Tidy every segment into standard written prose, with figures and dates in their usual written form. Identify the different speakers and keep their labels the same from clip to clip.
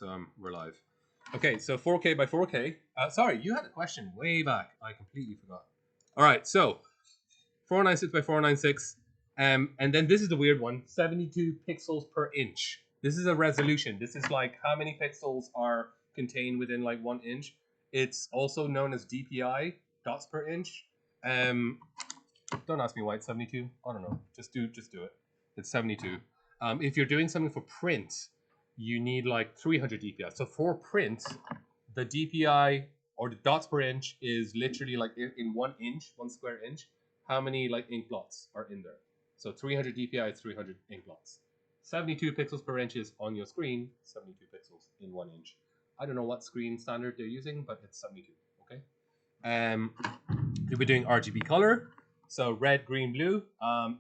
Speaker 1: right, so we're live. Okay, so 4K by 4K. Sorry, you had a question way back. I completely forgot. All right, so 496 by 496. And then this is the weird one, 72 pixels per inch. This is a resolution. This is like how many pixels are contained within like 1 inch. It's also known as DPI, dots per inch. Don't ask me why it's 72. I don't know. Just do it. It's 72. If you're doing something for print, you need like 300 DPI. So for print, the DPI or the dots per inch is literally like in 1 inch, 1 square inch. How many like ink blots are in there? So 300 DPI is 300 ink blots. 72 pixels per inch is on your screen. 72 pixels in 1 inch. I don't know what screen standard they're using, but it's 72. Okay. If we're doing RGB color, so red, green, blue.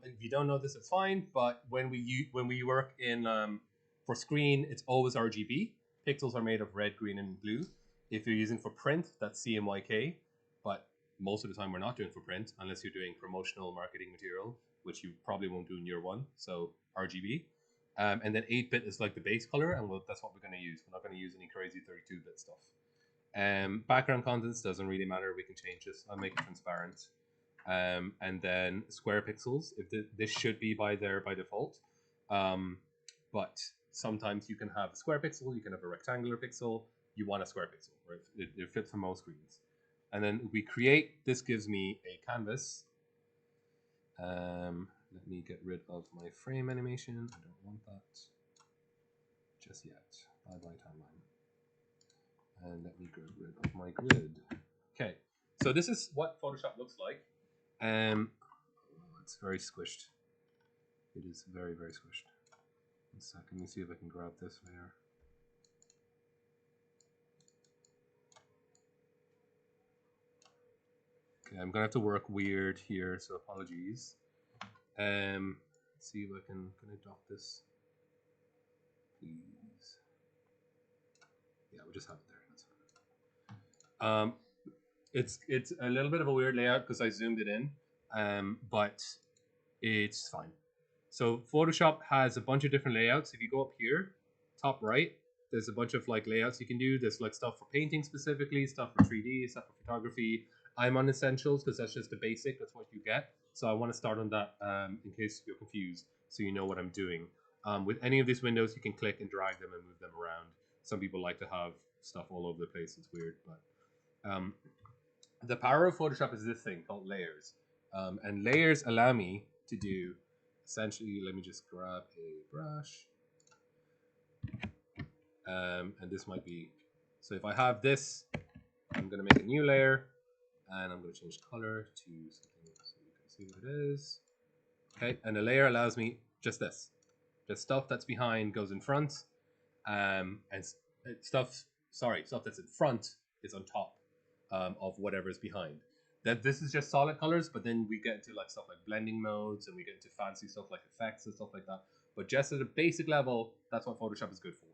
Speaker 1: If you don't know this, it's fine. But when we work in for screen, it's always RGB. Pixels are made of red, green, and blue. If you're using for print, that's CMYK. But most of the time, we're not doing for print unless you're doing promotional marketing material, which you probably won't do in year one. So RGB. And then 8-bit is like the base color, and that's what we're going to use. We're not going to use any crazy 32-bit stuff. Background contents doesn't really matter. We can change this. I'll make it transparent. And then square pixels. This should be by default. But sometimes you can have a square pixel. You can have a rectangular pixel. You want a square pixel, right? It fits for most screens. And then we create. This gives me a canvas. Let me get rid of my frame animation. I don't want that just yet. Bye bye timeline. And let me get rid of my grid. Okay, so this is what Photoshop looks like. It's very squished. It is very, very squished. One second, let me see if I can grab this layer. Okay, I'm gonna have to work weird here, so apologies. Let's see if I can dock this, please. Yeah, we'll just have it there. That's fine. It's a little bit of a weird layout because I zoomed it in, but it's fine. So Photoshop has a bunch of different layouts. If you go up here, top right, there's a bunch of like layouts you can do. There's like stuff for painting specifically, stuff for 3D, stuff for photography. I'm on Essentials because that's just the basic. That's what you get. So I want to start on that in case you're confused, so you know what I'm doing. With any of these windows, you can click and drag them and move them around. Some people like to have stuff all over the place. It's weird, but the power of Photoshop is this thing called layers. And layers allow me to do, essentially, let me just grab a brush. And this might be, so if I have this, I'm going to make a new layer. And I'm going to change color to something so you can see what it is. Okay, and a layer allows me just this. The stuff that's behind goes in front. And stuff that's in front is on top of whatever's behind. This is just solid colors, but then we get into like stuff like blending modes, and we get into fancy stuff like effects and stuff like that. But just at a basic level, that's what Photoshop is good for.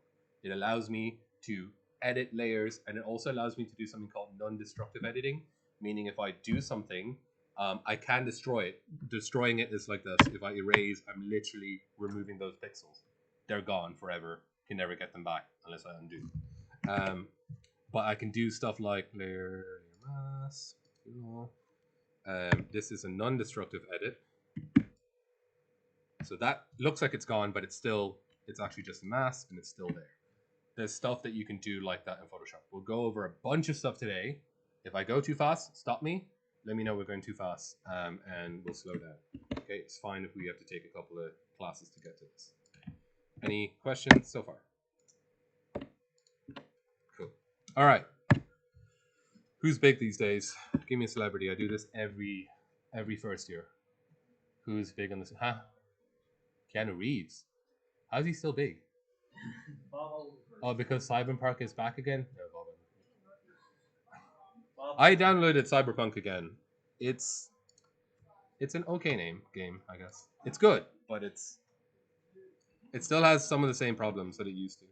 Speaker 1: It allows me to edit layers, and it also allows me to do something called non-destructive editing, meaning if I do something, I can destroy it. Destroying it is like this. If I erase, I'm literally removing those pixels. They're gone forever. You can never get them back unless I undo. But I can do stuff like layer mask. This is a non-destructive edit. So that looks like it's gone, but it's actually just a mask, and it's still there. There's stuff that you can do like that in Photoshop. We'll go over a bunch of stuff today. If I go too fast, stop me. Let me know we're going too fast, and we'll slow down. Okay, it's fine if we have to take a couple of classes to get to this. Any questions so far? Cool. All right. Who's big these days? Give me a celebrity. I do this every first year. Who's big on this? Huh? Keanu Reeves. How's he still big? Oh, because Cyberpunk is back again? No, I downloaded Cyberpunk again. It's an okay game, I guess. It's good, but it still has some of the same problems that it used to.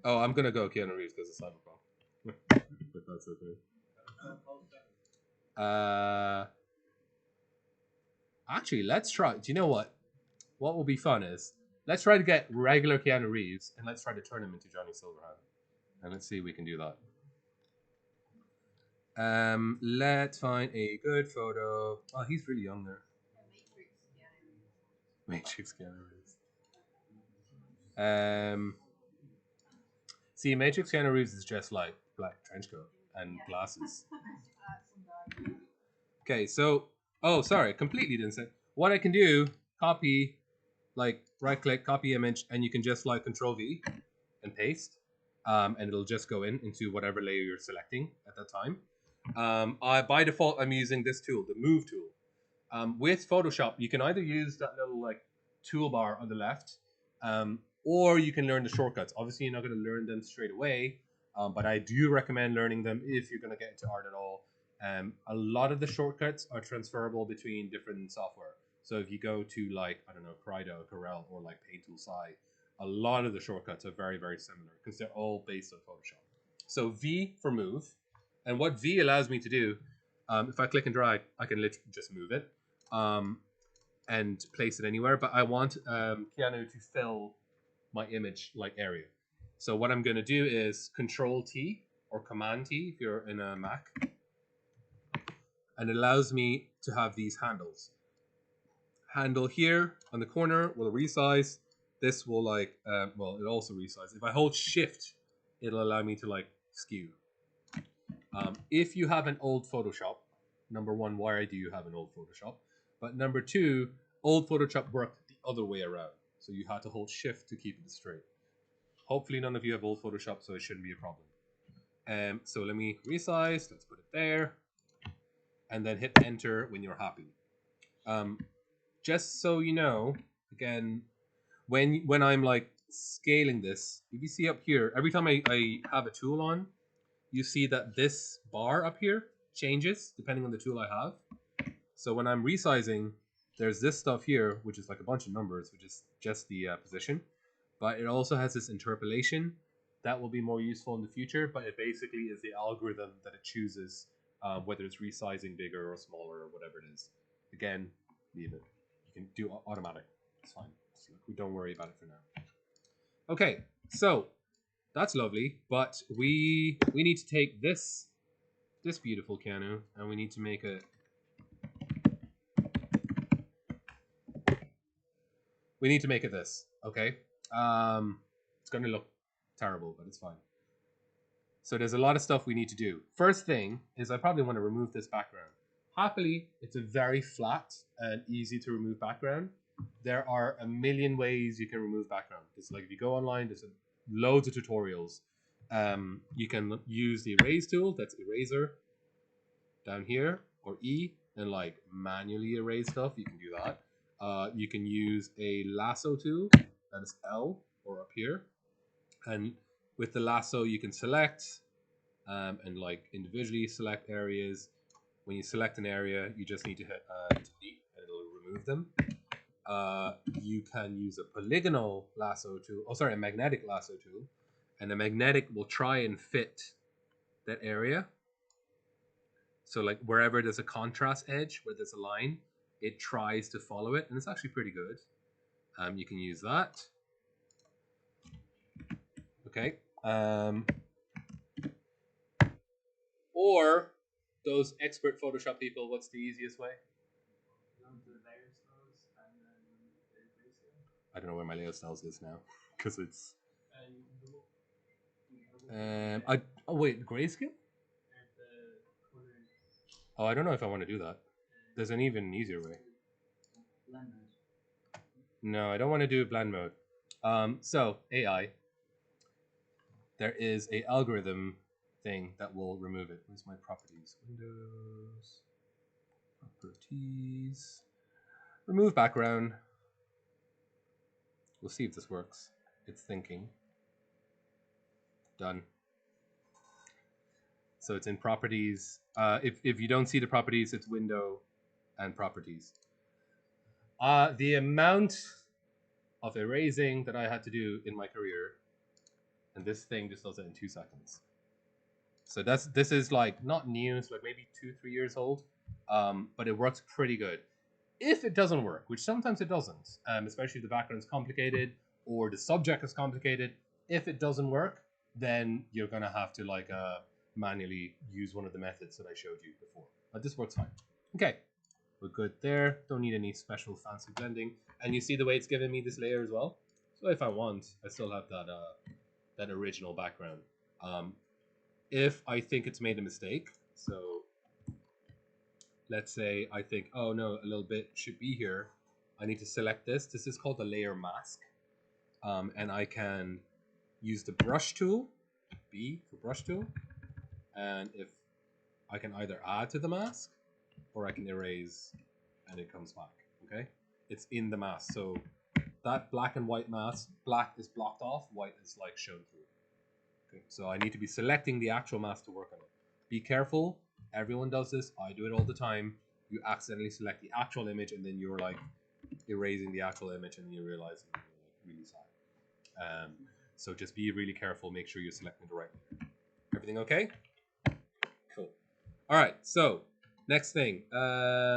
Speaker 1: Oh, I'm gonna go Keanu Reeves because it's Cyberpunk. But that's okay. Actually, let's try. Do you know what? What will be fun is let's try to get regular Keanu Reeves and let's try to turn him into Johnny Silverhand. And let's see if we can do that. Let's find a good photo. Oh, he's really young there. Matrix Keanu Reeves. See, Matrix Keanu Reeves is just like black trench coat and glasses. Okay, so sorry, completely didn't say. What I can do, copy, like right click, copy image, and you can just like Control V and paste, and it'll just go into whatever layer you're selecting at that time. By default, I'm using this tool, the Move tool. With Photoshop, you can either use that little like toolbar on the left, or you can learn the shortcuts. Obviously, you're not going to learn them straight away, but I do recommend learning them if you're going to get into art at all. A lot of the shortcuts are transferable between different software. So if you go to like, I don't know, Corel, or like Paint Tool Sai, a lot of the shortcuts are very, very similar because they're all based on Photoshop. So V for move. And what V allows me to do, if I click and drag, I can literally just move it and place it anywhere. But I want Keanu to fill my image like area. So what I'm going to do is Control T or Command T if you're in a Mac. And it allows me to have these handles. Handle here on the corner will resize. This will like, well, it also resizes. If I hold Shift, it'll allow me to like skew. If you have an old Photoshop, number one, why do you have an old Photoshop? But number two, old Photoshop worked the other way around. So you had to hold Shift to keep it straight. Hopefully none of you have old Photoshop, so it shouldn't be a problem. So let me resize. Let's put it there. And then hit enter when you're happy. Just so you know, again, when I'm like scaling this, if you see up here, every time I have a tool on, you see that this bar up here changes depending on the tool I have. So when I'm resizing, there's this stuff here, which is like a bunch of numbers, which is just the position. But it also has this interpolation that will be more useful in the future. But it basically is the algorithm that it chooses whether it's resizing bigger or smaller or whatever it is. Again, leave it. You can do automatic. It's fine. So we don't worry about it for now. Okay, so that's lovely, but we need to take this beautiful Keanu and we need to make it. We need to make it this. Okay, it's going to look terrible, but it's fine. So there's a lot of stuff we need to do. First thing is I probably want to remove this background. Happily, it's a very flat and easy to remove background. There are a million ways you can remove background. It's like if you go online, there's loads of tutorials. You can use the erase tool, that's eraser, down here, or E, and like manually erase stuff. You can do that. You can use a lasso tool, that is L, or up here. And with the lasso, you can select and like individually select areas. When you select an area, you just need to hit delete and it'll remove them. You can use a polygonal lasso tool, a magnetic lasso tool, and the magnetic will try and fit that area. So like wherever there's a contrast edge, where there's a line, it tries to follow it, and it's actually pretty good. You can use that. Okay. Or those expert Photoshop people, what's the easiest way? I don't know where my layout styles is now because it's. Wait, grayscale? Oh, I don't know if I want to do that. There's an even easier way. No, I don't want to do blend mode. So AI, there is a algorithm thing that will remove it. Where's my properties? Windows, properties, remove background. We'll see if this works. It's thinking. Done. So it's in properties. If you don't see the properties, it's window and properties. The amount of erasing that I had to do in my career, and this thing just does it in 2 seconds. So this is like not new, it's like maybe 2-3 years old, but it works pretty good. If it doesn't work, which sometimes it doesn't, especially if the background's complicated or the subject is complicated. If it doesn't work, then you're gonna have to like manually use one of the methods that I showed you before. But this works fine. Okay, we're good there. Don't need any special fancy blending. And you see the way it's giving me this layer as well. So if I want, I still have that that original background. If I think it's made a mistake, so let's say I think, oh no, a little bit should be here. I need to select this. This is called the layer mask. And I can use the brush tool, B for brush tool. And if I can either add to the mask or I can erase and it comes back, okay? It's in the mask. So that black and white mask, black is blocked off, white is like shown through. Okay, so I need to be selecting the actual mask to work on it. Be careful, everyone does this, I do it all the time. You accidentally select the actual image and then you're like erasing the actual image and you realize you're like really sad. So just be really careful, make sure you're selecting the right layer. Everything okay? Cool. All right, so next thing,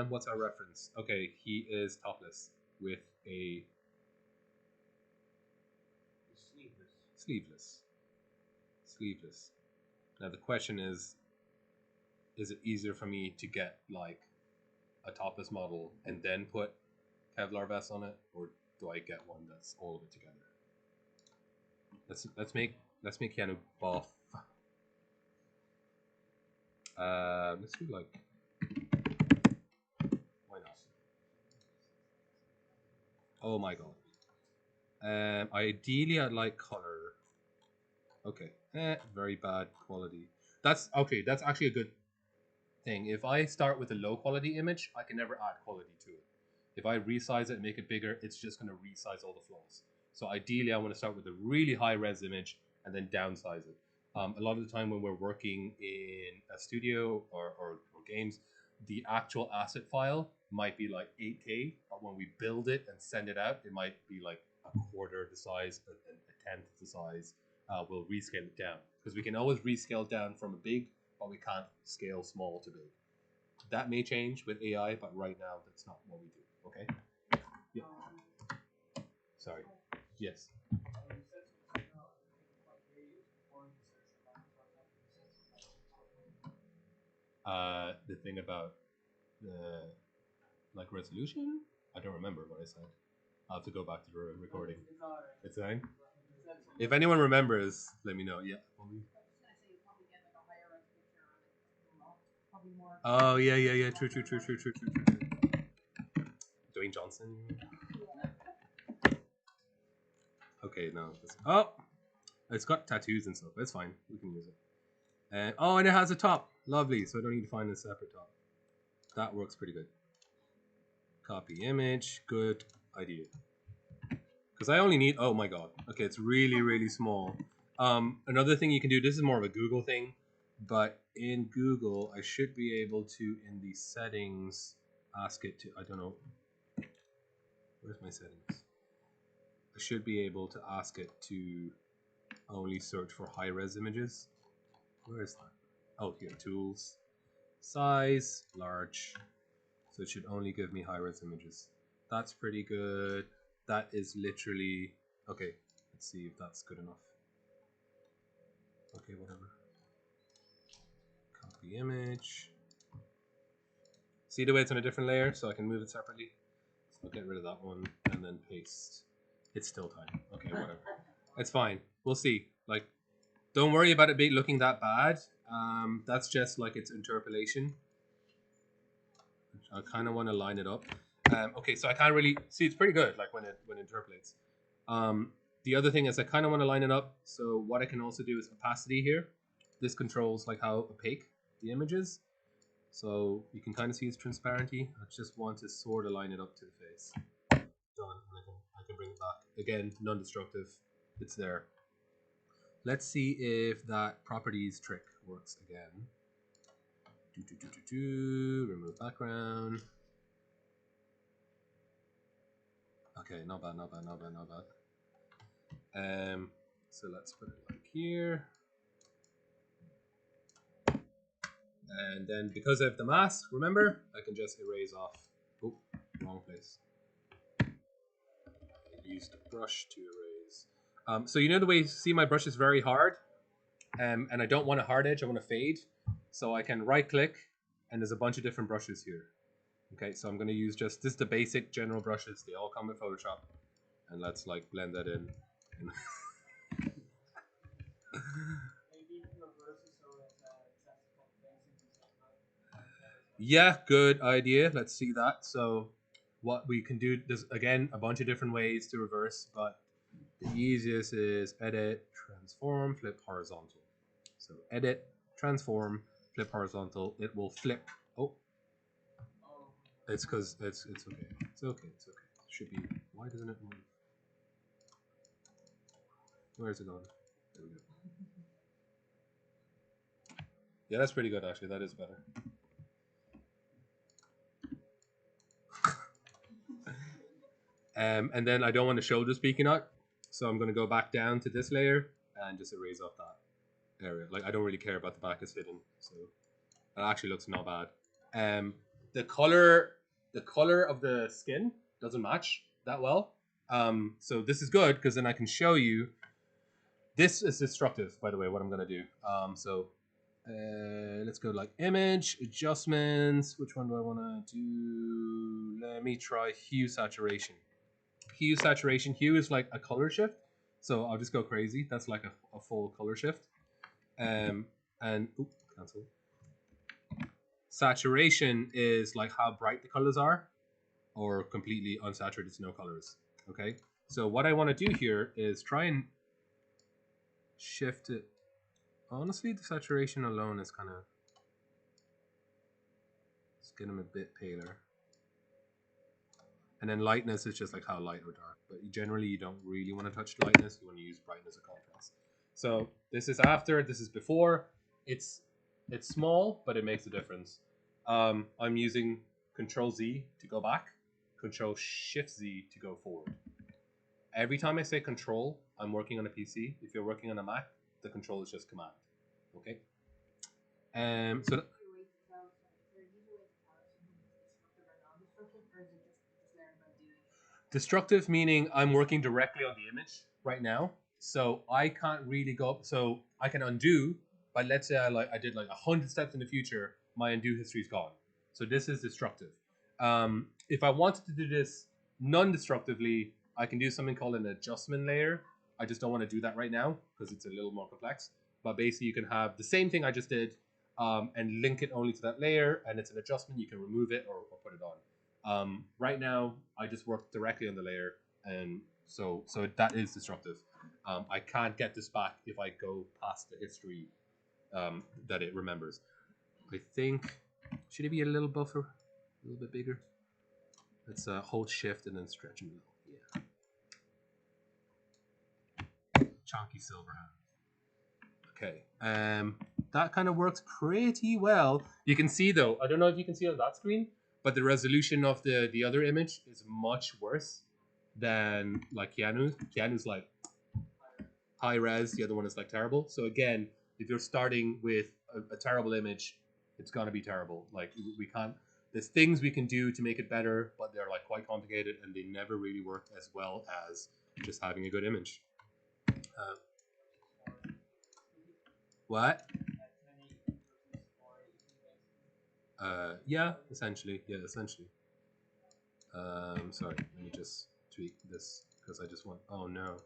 Speaker 1: what's our reference? Okay, he is topless with a sleeveless. Now the question is it easier for me to get like a topless model and then put Kevlar vest on it, or do I get one that's all of it together? Let's make Keanu buff. Let's do like, why not? Oh my god. Ideally I'd like color. Okay. Very bad quality. That's okay, that's actually a good thing. If I start with a low quality image, I can never add quality to it. If I resize it and make it bigger, it's just going to resize all the flaws. So ideally, I want to start with a really high res image and then downsize it. A lot of the time when we're working in a studio or games, the actual asset file might be like 8K, but when we build it and send it out, it might be like a quarter the size, a tenth the size. We'll rescale it down because we can always rescale down from a big, but we can't scale small to big. That may change with AI, but right now that's not what we do. Okay. Yeah. Sorry. Yes. The thing about the like resolution, I don't remember what I said. I'll have to go back to the recording. It's fine. If anyone remembers, let me know. Yeah. Oh yeah. True. Dwayne Johnson. Okay, no. Oh, it's got tattoos and stuff. That's fine. We can use it. And oh, and it has a top. Lovely. So I don't need to find a separate top. That works pretty good. Copy image. Good idea. Because I only need. Oh my god. Okay, it's really small. Another thing you can do. This is more of a Google thing, but in Google, I should be able to in the settings ask it to. I don't know. Where's my settings? I should be able to ask it to only search for high res images. Where is that? Oh, here, tools, size, large. So it should only give me high res images. That's pretty good. That is literally, okay, let's see if that's good enough. Okay, whatever. Copy image. See the way it's on a different layer, so I can move it separately. So I'll get rid of that one and then paste. It's still tiny. Okay, whatever. It's fine. We'll see. Like, don't worry about it looking that bad. That's just like its interpolation. I kind of want to line it up. Okay, so I can't really see. It's pretty good, like when it interpolates. The other thing is I kind of want to line it up. So what I can also do is opacity here. This controls like how opaque the image is. So you can kind of see it's transparency. I just want to sort of line it up to the face. Done. I can bring it back. Again, non-destructive. It's there. Let's see if that properties trick works again. Remove background. Okay, not bad. So let's put it like here. And then because I have the mask, remember, I can just erase off. Oh, wrong place. I used the brush to erase. So you know the way you see my brush is very hard, and I don't want a hard edge, I want a fade. So I can right click, and there's a bunch of different brushes here. Okay, so I'm going to use just this, the basic general brushes. They all come with Photoshop, and let's like blend that in. Yeah, good idea. Let's see that. So what we can do, there's again a bunch of different ways to reverse, but the easiest is edit, transform, flip horizontal. So edit, transform, flip horizontal. It will flip. Oh, it's because it's okay. It's okay. It's okay. It should be. Why doesn't it move? Where is it going? There we go. Yeah, that's pretty good actually. That is better. And then I don't want to show the speaking out, so I'm going to go back down to this layer and just erase off that area. Like I don't really care about the back is hidden, so it actually looks not bad. The color of the skin doesn't match that well. So this is good because then I can show you. This is destructive, by the way. What I'm going to do. Let's go like image adjustments. Which one do I want to do? Let me try hue saturation. Hue saturation. Hue is like a color shift, so I'll just go crazy. That's like a full color shift. And cancel. Saturation is like how bright the colors are, or completely unsaturated, no colors. Okay. So what I want to do here is try and shift it. Honestly, the saturation alone is kind of, let's get them a bit paler. And then lightness is just like how light or dark. But generally, you don't really want to touch lightness. You want to use brightness or contrast. So this is after, this is before. It's small, but it makes a difference. I'm using Control Z to go back, Control Shift Z to go forward. Every time I say Control, I'm working on a PC. If you're working on a Mac, the Control is just Command. Okay. So destructive meaning I'm working directly on the image right now, so I can't really go. So I can undo, but let's say I did like 100 steps in the future, my undo history is gone. So this is destructive. If I wanted to do this non-destructively, I can do something called an adjustment layer. I just don't want to do that right now because it's a little more complex. But basically, you can have the same thing I just did and link it only to that layer, and it's an adjustment. You can remove it or put it on. Right now, I just work directly on the layer, and so that is destructive. I can't get this back if I go past the history that it remembers. I think, should it be a little buffer, a little bit bigger? Let's hold shift and then stretch a little. Yeah. Chunky silver hand. Okay. That kind of works pretty well. You can see though, I don't know if you can see on that screen, but the resolution of the other image is much worse than like Keanu's. Keanu's like high res, the other one is like terrible. So again, if you're starting with a terrible image, it's gonna be terrible. Like we can't. There's things we can do to make it better, but they're like quite complicated and they never really work as well as just having a good image. What? Yeah, essentially. Yeah, essentially. Sorry, let me just tweak this because I just want. Oh no,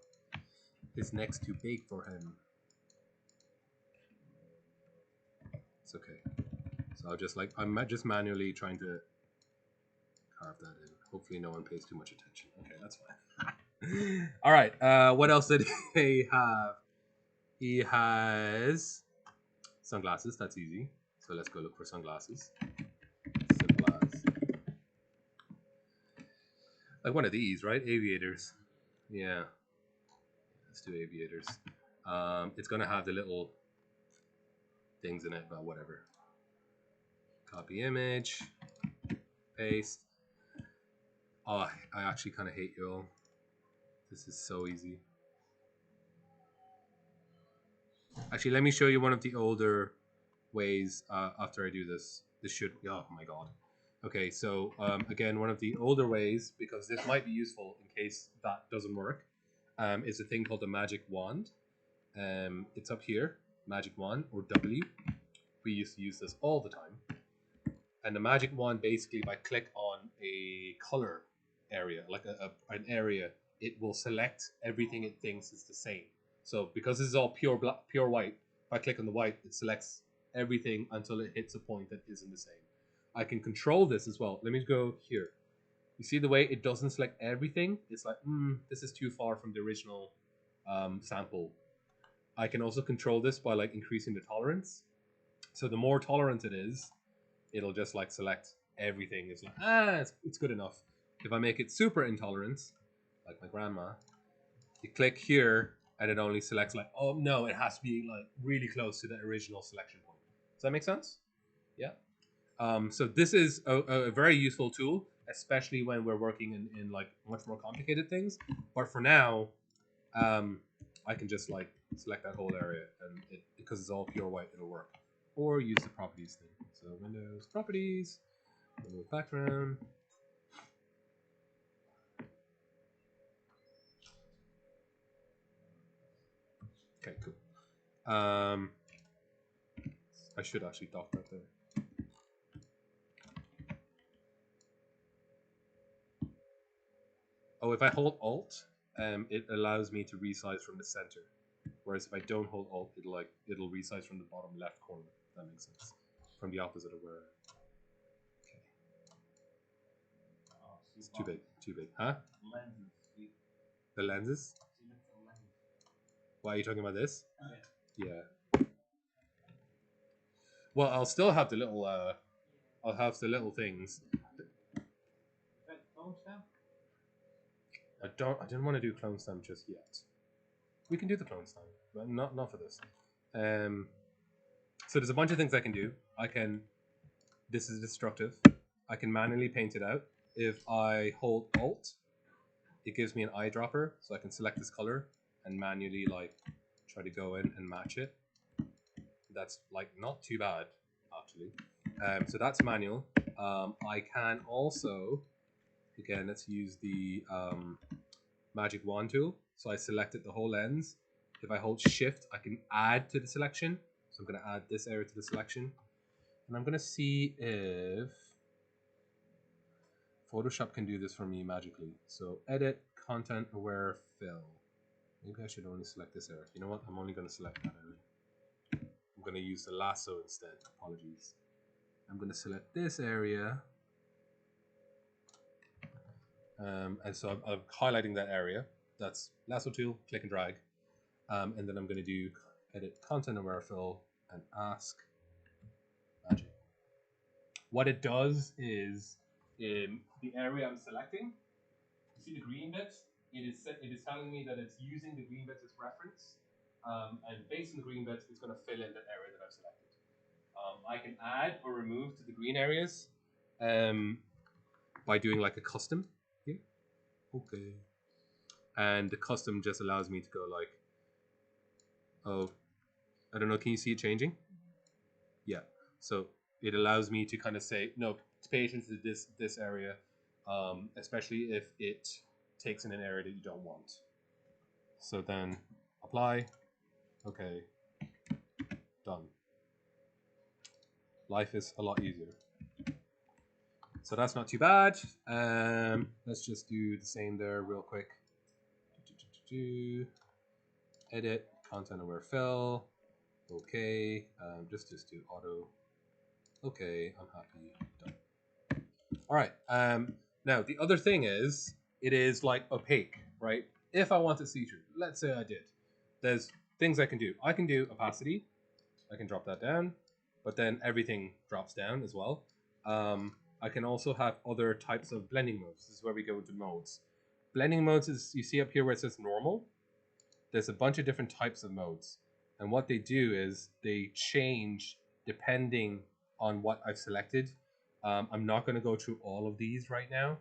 Speaker 1: his neck's too big for him. It's okay. So I'll just like I'm just manually trying to carve that in. Hopefully, no one pays too much attention. Okay, that's fine. All right. What else did he have? He has sunglasses. That's easy. So let's go look for sunglasses. Sunglasses. Like one of these, right? Aviators. Yeah. Let's do aviators. It's gonna have the little things in it, but whatever. Copy image, paste. Oh, I actually kind of hate you all. This is so easy. Actually, let me show you one of the older ways after I do this. This should, oh my god. Okay, so again, one of the older ways, because this might be useful in case that doesn't work. is a thing called the magic wand. It's up here, magic wand or W. We used to use this all the time. And the magic wand, basically, if I click on a color area, like an area, it will select everything it thinks is the same. So because this is all pure black, pure white, if I click on the white, it selects everything until it hits a point that isn't the same. I can control this as well. Let me go here. You see the way it doesn't select everything? It's like, this is too far from the original sample. I can also control this by like increasing the tolerance. So the more tolerant it is, it'll just like select everything. It's like, it's good enough. If I make it super intolerant, like my grandma, you click here and it only selects like, oh no, it has to be like really close to the original selection point. Does that make sense? Yeah. So this is a very useful tool, especially when we're working in like much more complicated things. But for now, I can just like select that whole area, and because it's all pure white, it'll work. Or use the properties thing. So Windows properties, Windows background. Okay, cool. I should actually dock that there. Oh, if I hold Alt, it allows me to resize from the center. Whereas if I don't hold Alt, it'll resize from the bottom left corner. If that makes sense. From the opposite of where. Okay. It's too big. Too big. Huh? The lenses? Why are you talking about this? Yeah. Well, I'll still have the little. I'll have the little things. I didn't want to do clone stamp just yet. We can do the clone stamp, but not for this. So there's a bunch of things I can do. This is destructive. I can manually paint it out. If I hold Alt, it gives me an eyedropper, so I can select this color and manually like try to go in and match it. That's like not too bad actually. So that's manual. I can also, again, let's use the magic wand tool. So I selected the whole lens. If I hold Shift, I can add to the selection. So I'm going to add this area to the selection. And I'm going to see if Photoshop can do this for me magically. So Edit, Content Aware Fill. Maybe I should only select this area. You know what? I'm only going to select that area. I'm going to use the lasso instead. Apologies. I'm going to select this area. And so I'm highlighting that area. That's Lasso Tool, click and drag. And then I'm going to do Edit Content Aware Fill and Ask Magic. What it does is, in the area I'm selecting, you see the green bit? It is telling me that it's using the green bits as reference. And based on the green bits, it's going to fill in that area that I've selected. I can add or remove to the green areas by doing like a custom here. Okay. And the custom just allows me to go like, oh, I don't know, can you see it changing? Yeah. So it allows me to kind of say, no, pay attention to this area, especially if it takes in an area that you don't want. So then apply. Okay. Done. Life is a lot easier. So that's not too bad. Let's just do the same there real quick. Edit, content aware fill. Okay. Just do auto. Okay, I'm happy. Done. All right. Now the other thing is, it is like opaque, right? If I want to see through, let's say I did. There's things I can do. I can do opacity. I can drop that down, but then everything drops down as well. I can also have other types of blending modes. This is where we go into modes. Blending modes is, you see up here where it says normal. There's a bunch of different types of modes. And what they do is they change depending on what I've selected. I'm not going to go through all of these right now,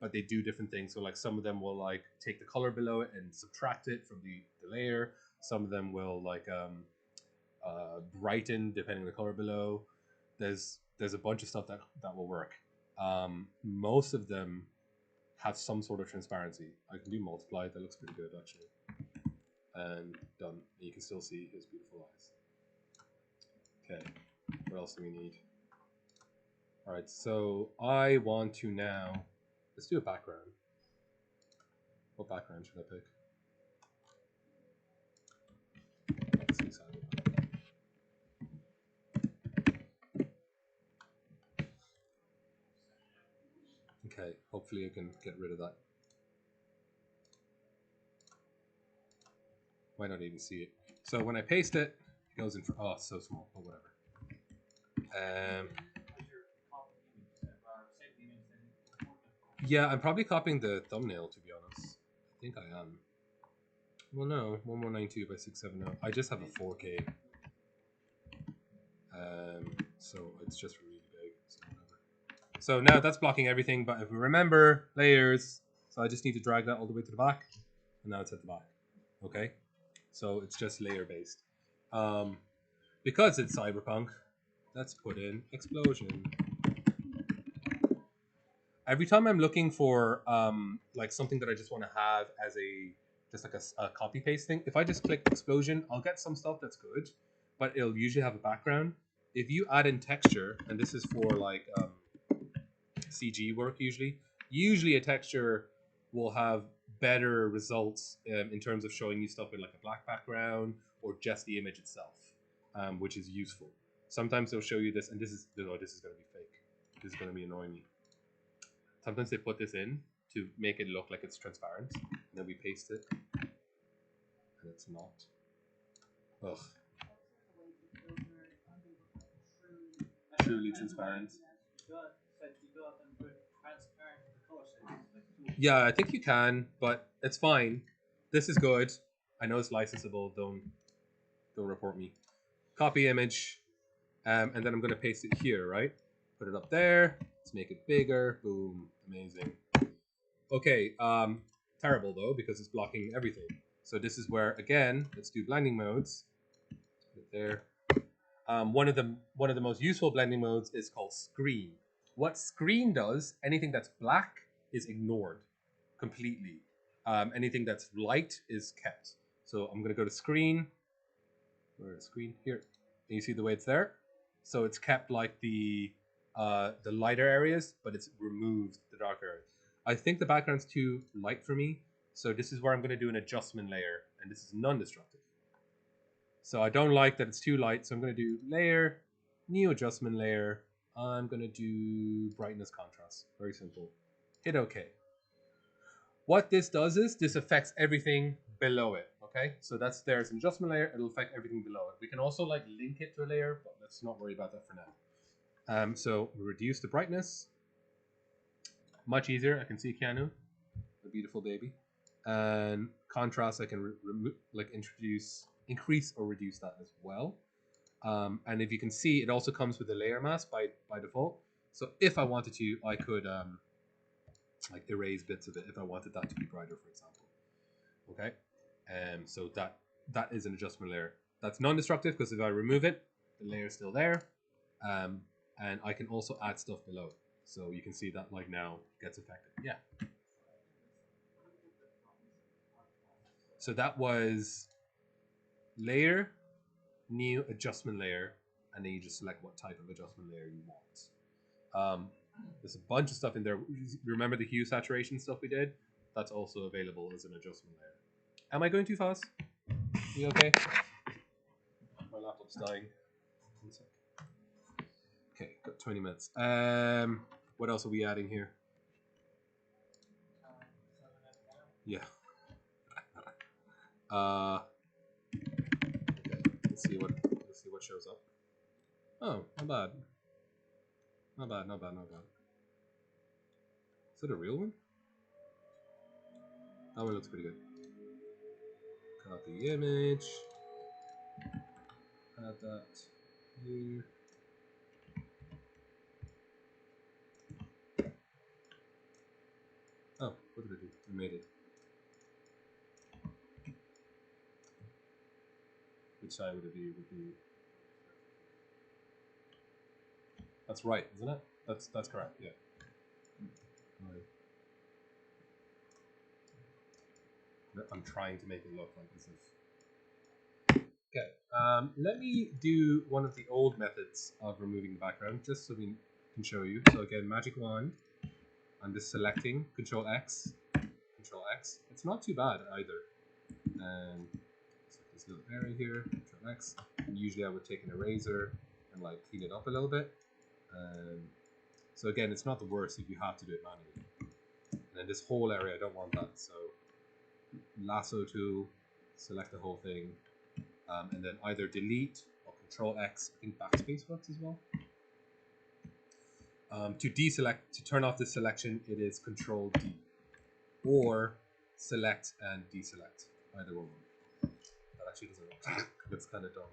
Speaker 1: but they do different things. So like some of them will like take the color below it and subtract it from the layer. Some of them will like brighten depending on the color below. There's a bunch of stuff that will work. Most of them have some sort of transparency. I can do multiply. That looks pretty good actually. And done. You can still see his beautiful eyes. Okay. What else do we need? All right. So I want to now. Let's do a background. What background should I pick? Let's see Cyberpunk. Okay, hopefully I can get rid of that. Might not even see it. So when I paste it, it goes in for, oh, it's so small, but whatever. Yeah, I'm probably copying the thumbnail, to be honest. I think I am. Well, no, 1192 by 670. I just have a 4K. So it's just really big. So whatever. So now that's blocking everything, but if we remember, layers. So I just need to drag that all the way to the back, and now it's at the back. Okay, so it's just layer based. Because it's cyberpunk, let's put in explosion. Every time I'm looking for like something that I just want to have as a copy paste thing, if I just click explosion, I'll get some stuff that's good, but it'll usually have a background. If you add in texture, and this is for like CG work usually a texture will have better results in terms of showing you stuff with like a black background or just the image itself, which is useful. Sometimes they'll show you this, and this is going to be fake. This is going to be annoying me. Sometimes they put this in to make it look like it's transparent, and then we paste it, and it's not. Ugh. Truly transparent. Yeah, I think you can, but it's fine. This is good. I know it's licensable. Don't report me. Copy image, and then I'm going to paste it here, right? Put it up there. Let's make it bigger. Boom. Amazing. Okay. Terrible though, because it's blocking everything. So this is where, again, let's do blending modes. Put it there. One of the most useful blending modes is called screen. What screen does, anything that's black is ignored completely. Anything that's light is kept. So I'm going to go to screen. Where is screen? Here. And you see the way it's there? So it's kept like the lighter areas, but it's removed the darker areas. I think the background's too light for me. So this is where I'm going to do an adjustment layer. And this is non-destructive. So I don't like that it's too light. So I'm going to do layer, new adjustment layer. I'm going to do brightness contrast. Very simple. Hit OK. What this does is this affects everything below it. Okay, so there's an adjustment layer. It'll affect everything below it. We can also like link it to a layer, but let's not worry about that for now. So we reduce the brightness. Much easier. I can see Keanu, the beautiful baby. And contrast, I can increase or reduce that as well. And if you can see, it also comes with a layer mask by default. So if I wanted to, I could like erase bits of it if I wanted that to be brighter, for example. Okay, so that is an adjustment layer. That's non-destructive because if I remove it, the layer is still there, and I can also add stuff below it. So you can see that like now gets affected. Yeah. So that was layer, new adjustment layer, and then you just select what type of adjustment layer you want. There's a bunch of stuff in there. Remember the hue saturation stuff we did? That's also available as an adjustment layer. Am I going too fast? You okay? My laptop's dying. 1 sec. Okay, got 20 minutes. What else are we adding here? Yeah. Okay. Let's see what shows up. Oh, not bad. Not bad. Is it a real one? That one looks pretty good. Copy image. Add that here. Oh, what did I do? I made it. Which side would it be? That's right, isn't it? That's correct. Yeah. Right. I'm trying to make it look like as if. Okay, let me do one of the old methods of removing the background, just so we can show you. So again, magic wand. I'm just selecting Control X, Control X. It's not too bad either. And so this little area here, Control X. And usually I would take an eraser and like clean it up a little bit. So again, it's not the worst if you have to do it manually. And then this whole area, I don't want that. So Lasso Tool, select the whole thing. And then either delete or Control X. I think backspace works as well. To deselect, to turn off this selection, it is Control D, or select and deselect. Either one. That actually doesn't work. That's kind of dumb.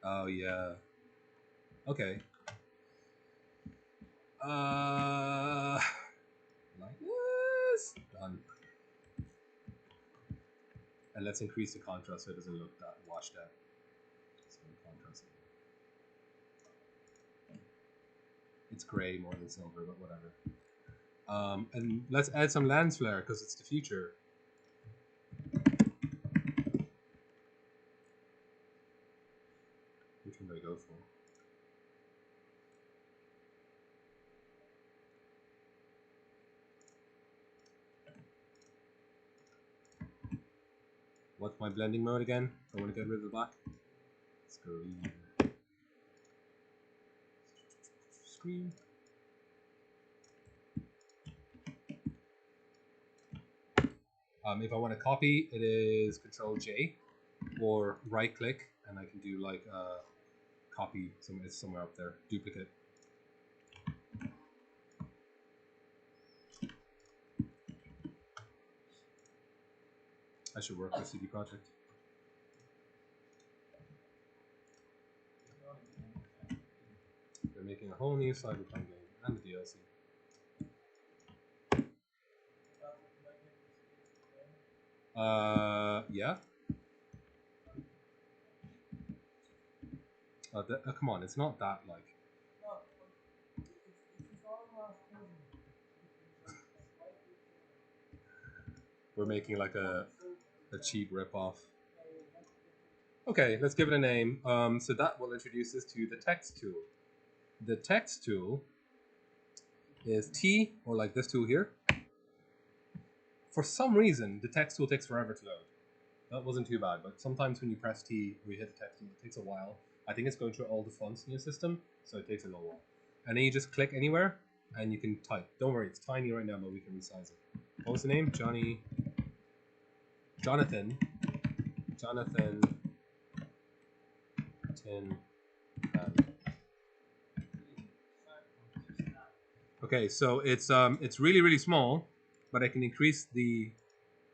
Speaker 1: Oh yeah. Okay. Like this. Done. And let's increase the contrast so it doesn't look that washed out. So contrast. It's gray more than silver, but whatever. And let's add some lens flare because it's the future. Which one do I go for? What's my blending mode again? I want to get rid of the black. Let's go screen. If I want to copy, it is Control J, or right click, and I can do like copy. It's somewhere up there. Duplicate. I should work with CD Projekt. They're making a whole new Cyberpunk game and the DLC. Yeah. Come on, it's not that like. We're making like a cheap ripoff. Okay, let's give it a name. So that will introduce us to the text tool. The text tool is T, or like this tool here. For some reason, the text tool takes forever to load. That wasn't too bad, but sometimes when you press T or you hit the text tool, it takes a while. I think it's going through all the fonts in your system, so it takes a little while. And then you just click anywhere, and you can type. Don't worry, it's tiny right now, but we can resize it. What was the name? Jonathan. Okay, so it's really small, but I can increase the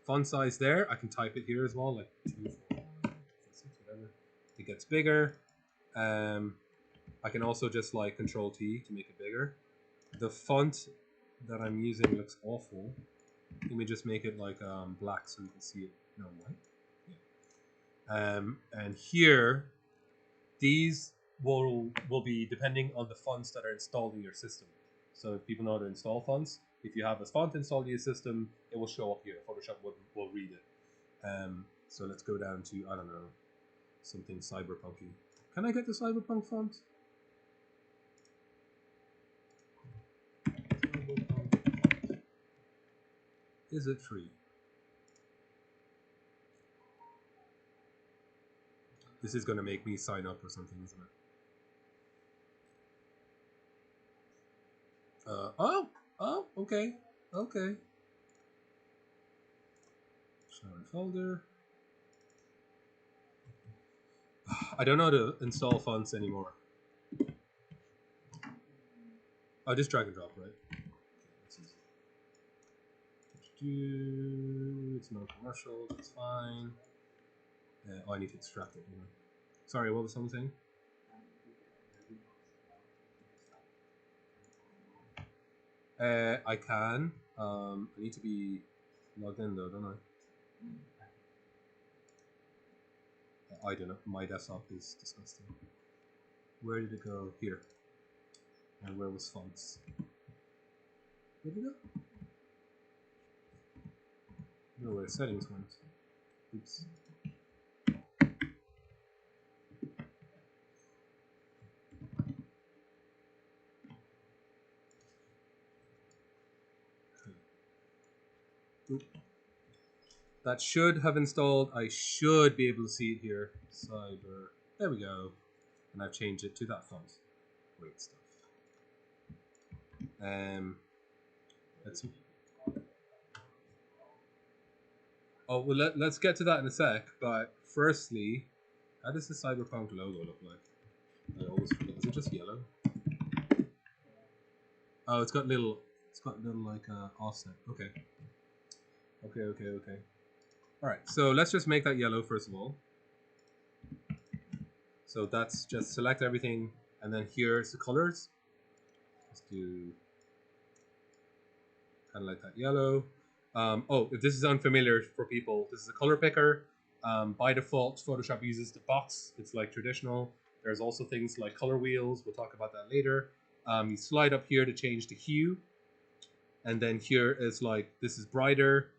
Speaker 1: font size there. I can type it here as well, like 2, 4, 5, 6, whatever. It gets bigger. I can also just like Control T to make it bigger. The font that I'm using looks awful. Let me just make it like black so you can see it. No, white. Yeah. And here, these will be depending on the fonts that are installed in your system. So if people know how to install fonts, if you have a font installed in your system, it will show up here. Photoshop will read it. So let's go down to, I don't know, something cyberpunky. Can I get the Cyberpunk font? Is it free? This is going to make me sign up or something, isn't it? Oh, okay. Sorry, folder. I don't know how to install fonts anymore. Oh, just drag and drop, right? It's non-commercial, that's fine. I need to extract it. Sorry, what was someone saying? I can. I need to be logged in though, don't I? I don't know. My desktop is disgusting. Where did it go? Here. And where was fonts? Where did it go? No, where settings went. Oops. Oop. That should have installed. I should be able to see it here. Cyber. There we go. And I've changed it to that font. Great stuff. Let's. Oh well, let's get to that in a sec. But firstly, how does the Cyberpunk logo look like? I always forget. Is it just yellow? Oh, it's got little like offset. Okay. Okay. All right. So let's just make that yellow first of all. So that's just select everything, and then here's the colors. Let's do kind of like that yellow. Oh, if this is unfamiliar for people, this is a color picker. By default, Photoshop uses the box. It's like traditional. There's also things like color wheels. We'll talk about that later. You slide up here to change the hue. And then here is like, this is brighter.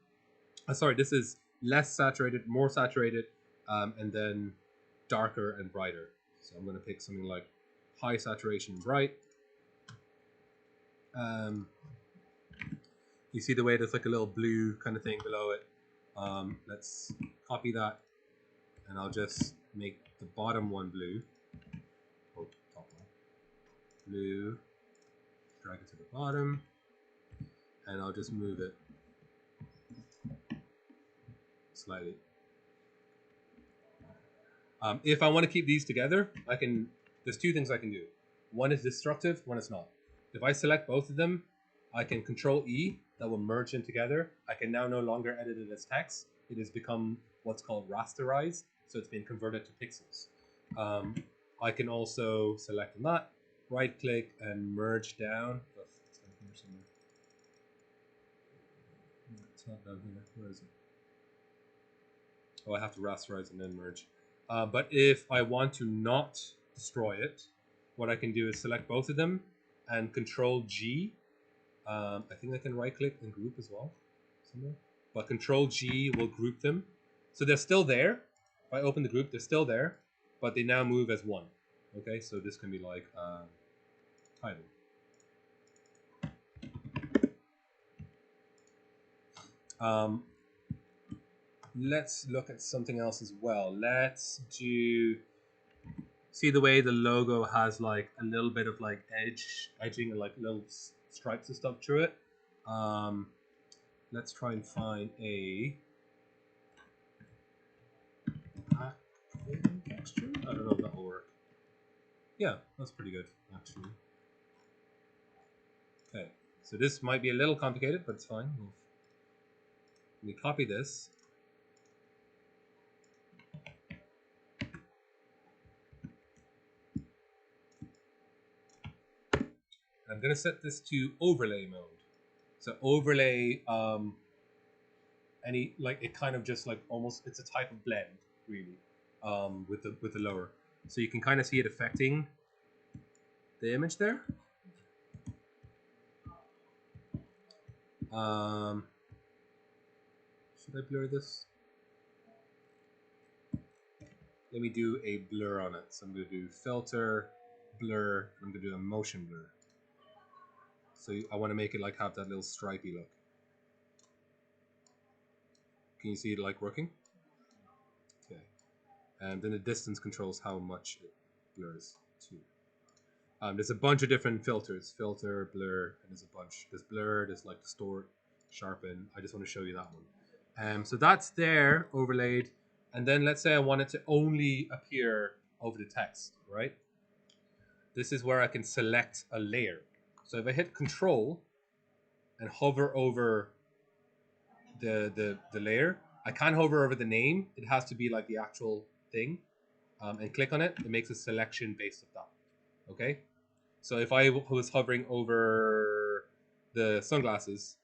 Speaker 1: Sorry, this is less saturated, more saturated, and then darker and brighter. So I'm going to pick something like high saturation bright. You see the way there's like a little blue kind of thing below it. Let's copy that, and I'll just make the bottom one blue. Oh, top one. Blue. Drag it to the bottom, and I'll just move it slightly. If I want to keep these together, I can. There's two things I can do. One is destructive, one is not. If I select both of them, I can Control E. That will merge them together. I can now no longer edit it as text. It has become what's called rasterized, so it's been converted to pixels. I can also select on that, right click and merge down. It's not down here. Where is it? Oh, I have to rasterize and then merge. But if I want to not destroy it, what I can do is select both of them and Control G. I think I can right click and group as well somewhere. But Control G will group them. So they're still there. If I open the group, they're still there, but they now move as one. Okay, so this can be like title. Let's look at something else as well. Let's do. See the way the logo has like a little bit of like edging and like little stripes and stuff through it. Let's try and find a texture. I don't know if that will work. Yeah, that's pretty good actually. Okay, so this might be a little complicated, but it's fine. Let me copy this. I'm going to set this to overlay mode. So overlay, any like it kind of just like almost it's a type of blend really, with the lower. So you can kind of see it affecting the image there. Should I blur this? Let me do a blur on it. So I'm going to do filter, blur. I'm going to do a motion blur. So I want to make it like have that little stripy look. Can you see it like working? Okay. And then the distance controls how much it blurs too. There's a bunch of different filters. Filter, blur, and there's a bunch. There's blur, there's like distort, sharpen. I just want to show you that one. So that's there, overlaid. And then let's say I want it to only appear over the text, right? This is where I can select a layer. So if I hit Control and hover over the layer, I can't hover over the name. It has to be like the actual thing. And click on it. It makes a selection based on that. Okay? So if I was hovering over the sunglasses,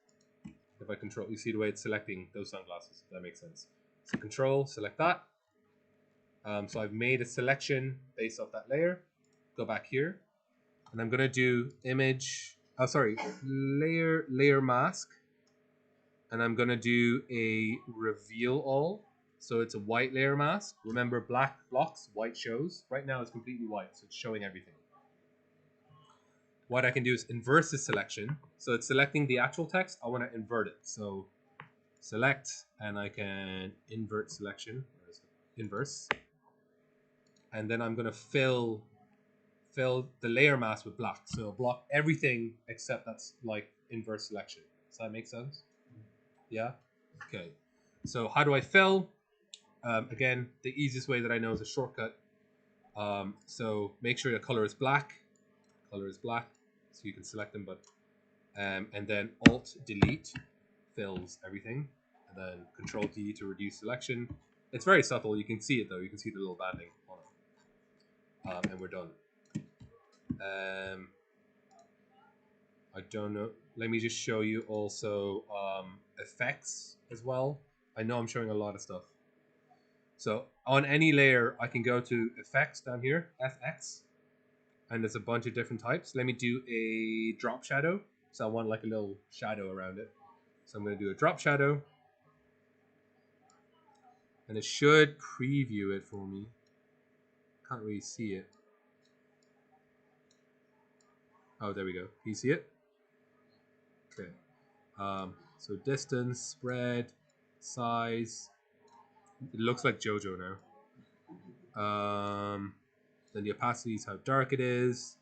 Speaker 1: if I control, you see the way it's selecting those sunglasses. If that makes sense. So Control, select that. So I've made a selection based off that layer. Go back here. And I'm going to do image Oh, sorry, layer mask, and I'm gonna do a reveal all. So it's a white layer mask. Remember, black blocks, white shows. Right now it's completely white, so it's showing everything. What I can do is inverse the selection. So it's selecting the actual text. I want to invert it. So select, and I can invert selection. Inverse, and then I'm gonna fill the layer mask with black. So it'll block everything except that's like inverse selection. Does that make sense? Yeah. Okay. So how do I fill? Again, the easiest way that I know is a shortcut. So make sure the color is black. Color is black, so you can select them, but and then Alt Delete fills everything, and then Control D to reduce selection. It's very subtle. You can see it though. You can see the little banding on it, and we're done. I don't know. Let me just show you also effects as well. I know I'm showing a lot of stuff. So on any layer, I can go to effects down here, FX, and there's a bunch of different types. Let me do a drop shadow. So I want like a little shadow around it. So I'm going to do a drop shadow. And it should preview it for me. Can't really see it. Oh, there we go. Can you see it? Okay. So distance, spread, size. It looks like JoJo now. Then the opacity is how dark it is.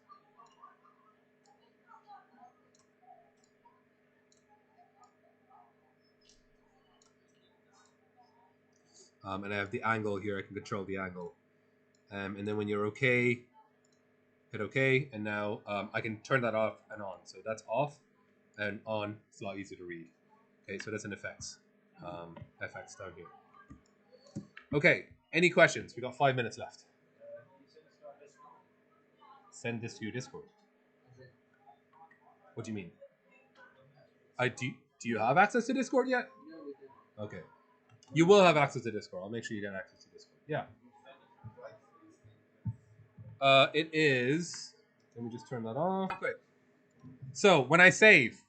Speaker 1: And I have the angle here. I can control the angle. And then when you're okay, hit OK. And now I can turn that off and on. So that's off and on. It's a lot easier to read. Okay, so that's an effects. FX down here. Okay, any questions? We got 5 minutes left. Send this to your Discord. What do you mean? Do you have access to Discord yet? Okay. You will have access to Discord. I'll make sure you get access to Discord. Yeah. It is. Let me just turn that off. Quick. So when I save,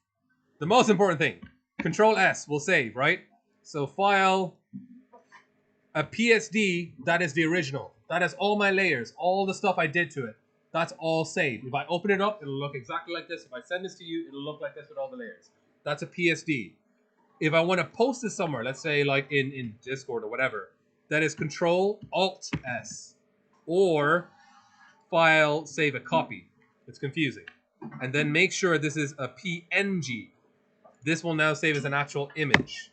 Speaker 1: the most important thing, Control S will save, right? So file, a PSD, that is the original. That is all my layers, all the stuff I did to it. That's all saved. If I open it up, it'll look exactly like this. If I send this to you, it'll look like this with all the layers. That's a PSD. If I want to post this somewhere, let's say like in Discord or whatever, that is Control Alt S, or file save a copy. It's confusing. And then make sure this is a PNG. This will now save as an actual image.